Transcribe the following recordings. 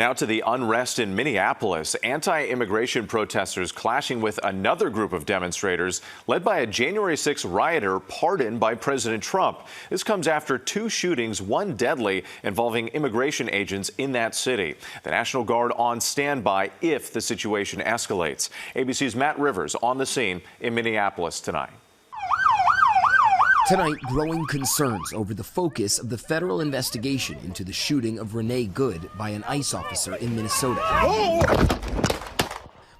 Now to the unrest in Minneapolis. Anti-immigration protesters clashing with another group of demonstrators led by a January 6 rioter pardoned by President Trump. This comes after two shootings, one deadly, involving immigration agents in that city. The National Guard on standby if the situation escalates. ABC's Matt Rivers on the scene in Minneapolis tonight. Tonight, growing concerns over the focus of the federal investigation into the shooting of Renee Good by an ICE officer in Minnesota.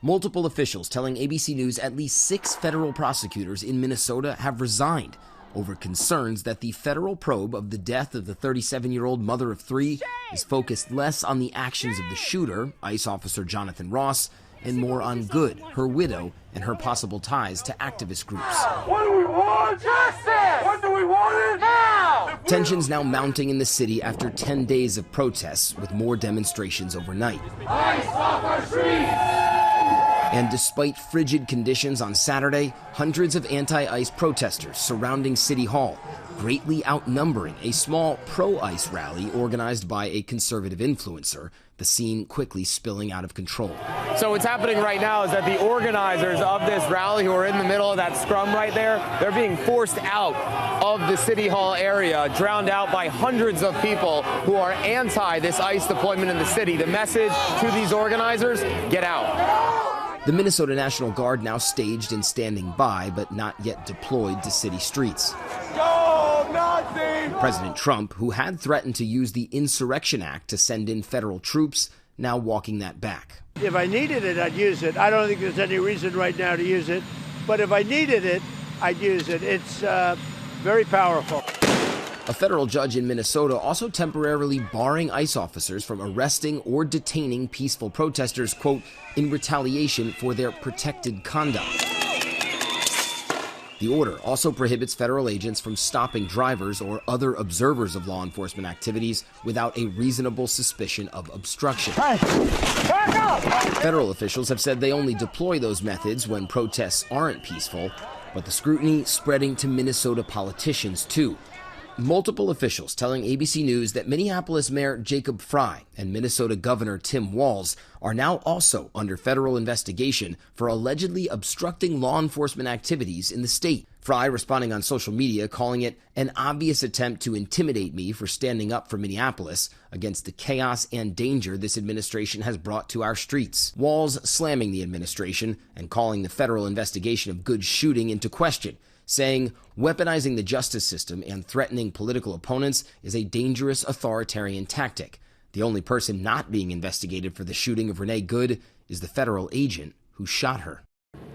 Multiple officials telling ABC News at least 6 federal prosecutors in Minnesota have resigned over concerns that the federal probe of the death of the 37-year-old mother of 3 is focused less on the actions of the shooter, ICE officer Jonathan Ross, and more on Good, her widow, and her possible ties to activist groups. What do we want? Justice! What do we want it now? Tensions now mounting in the city after 10 days of protests, with more demonstrations overnight. ICE off our streets! And despite frigid conditions on Saturday, hundreds of anti-ICE protesters surrounding City Hall, greatly outnumbering a small pro-ICE rally organized by a conservative influencer, the scene quickly spilling out of control. So what's happening right now is that the organizers of this rally, who are in the middle of that scrum right there, they're being forced out of the City Hall area, drowned out by hundreds of people who are anti this ICE deployment in the city. The message to these organizers: get out. The Minnesota National Guard now staged and standing by, but not yet deployed to city streets. Go, Nazi! President Trump, who had threatened to use the Insurrection Act to send in federal troops, now walking that back. If I needed it, I'd use it. I don't think there's any reason right now to use it, but if I needed it, I'd use it. It's very powerful. A federal judge in Minnesota also temporarily barring ICE officers from arresting or detaining peaceful protesters, quote, in retaliation for their protected conduct. The order also prohibits federal agents from stopping drivers or other observers of law enforcement activities without a reasonable suspicion of obstruction. Federal officials have said they only deploy those methods when protests aren't peaceful, but the scrutiny spreading to Minnesota politicians too. Multiple officials telling ABC News that Minneapolis Mayor Jacob Frey and Minnesota Governor Tim Walz are now also under federal investigation for allegedly obstructing law enforcement activities in the state. Frey responding on social media, calling it an obvious attempt to intimidate me for standing up for Minneapolis against the chaos and danger this administration has brought to our streets. Walz slamming the administration and calling the federal investigation of Good's shooting into question, saying weaponizing the justice system and threatening political opponents is a dangerous authoritarian tactic. The only person not being investigated for the shooting of Renee Good is the federal agent who shot her.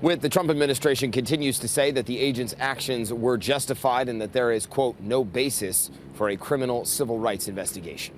The Trump administration continues to say that the agent's actions were justified and that there is, quote, no basis for a criminal civil rights investigation.